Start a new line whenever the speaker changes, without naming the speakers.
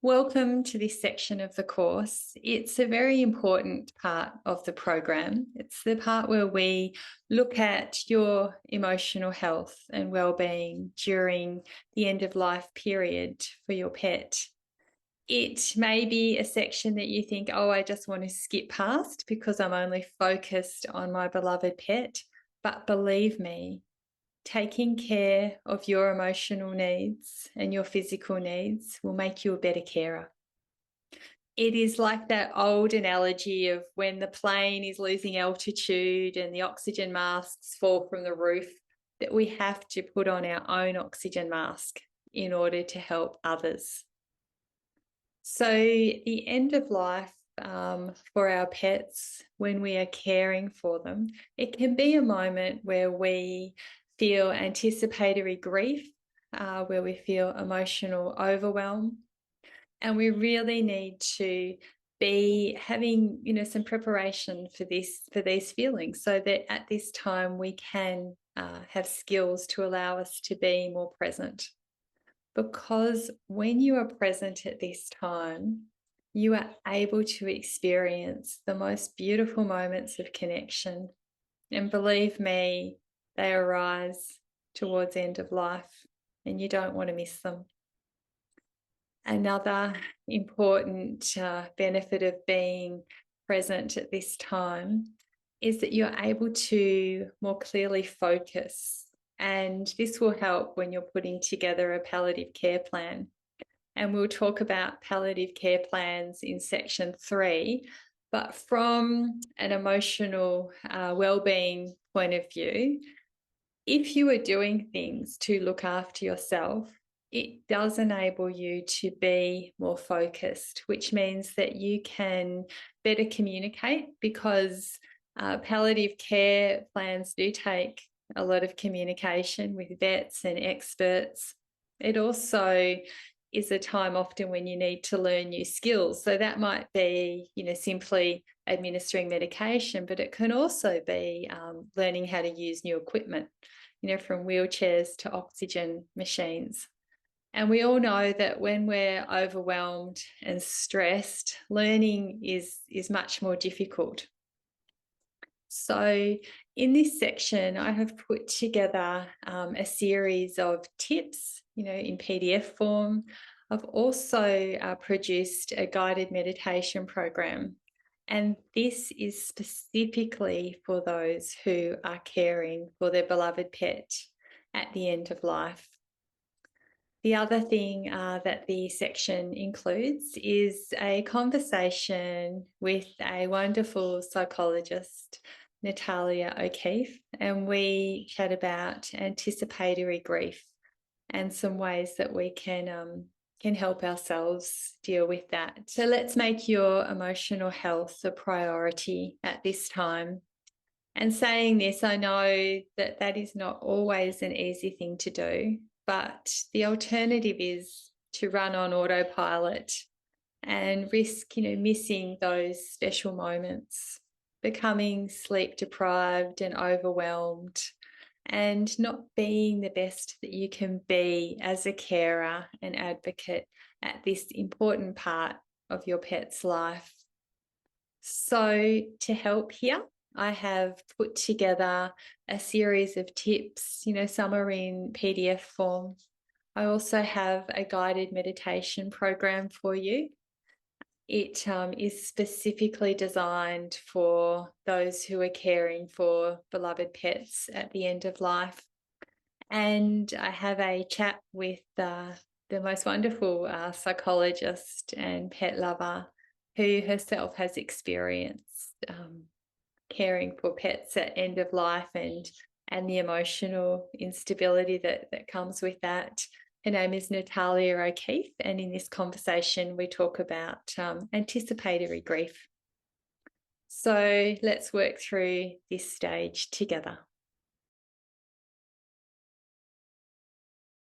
Welcome to this section of the course. It's a very important part of the program. It's the part where we look at your emotional health and well-being during the end of life period for your pet. It may be a section that you think, oh, I just want to skip past because I'm only focused on my beloved pet. But believe me, taking care of your emotional needs and your physical needs will make you a better carer. It is like that old analogy of when the plane is losing altitude and the oxygen masks fall from the roof, that we have to put on our own oxygen mask in order to help others. So the end of life for our pets, when we are caring for them, it can be a moment where we feel anticipatory grief, where we feel emotional overwhelm. And we really need to be having, some preparation for these feelings, so that at this time we can have skills to allow us to be more present. Because when you are present at this time, you are able to experience the most beautiful moments of connection. And believe me, they arise towards end of life, and you don't want to miss them. Another important benefit of being present at this time is that you're able to more clearly focus. And this will help when you're putting together a palliative care plan. And we'll talk about palliative care plans in section 3. But from an emotional well-being point of view, if you are doing things to look after yourself, it does enable you to be more focused, which means that you can better communicate, because palliative care plans do take a lot of communication with vets and experts. It also is a time often when you need to learn new skills. So that might be, simply administering medication, but it can also be learning how to use new equipment, from wheelchairs to oxygen machines. And we all know that when we're overwhelmed and stressed, learning is much more difficult. So in this section, I have put together a series of tips, in PDF form. I've also produced a guided meditation program. And this is specifically for those who are caring for their beloved pet at the end of life. The other thing that the section includes is a conversation with a wonderful psychologist, Natalia O'Keefe, and we chat about anticipatory grief and some ways that we can help ourselves deal with that. So let's make your emotional health a priority at this time. And saying this, I know that that is not always an easy thing to do, but the alternative is to run on autopilot and risk, missing those special moments, becoming sleep deprived and overwhelmed, and not being the best that you can be as a carer and advocate at this important part of your pet's life. So to help here, I have put together a series of tips, some are in PDF form. I also have a guided meditation program for you. It is specifically designed for those who are caring for beloved pets at the end of life. And I have a chat with the most wonderful psychologist and pet lover who herself has experienced caring for pets at end of life and the emotional instability that comes with that. Her name is Natalia O'Keefe, and in this conversation we talk about anticipatory grief. So let's work through this stage together.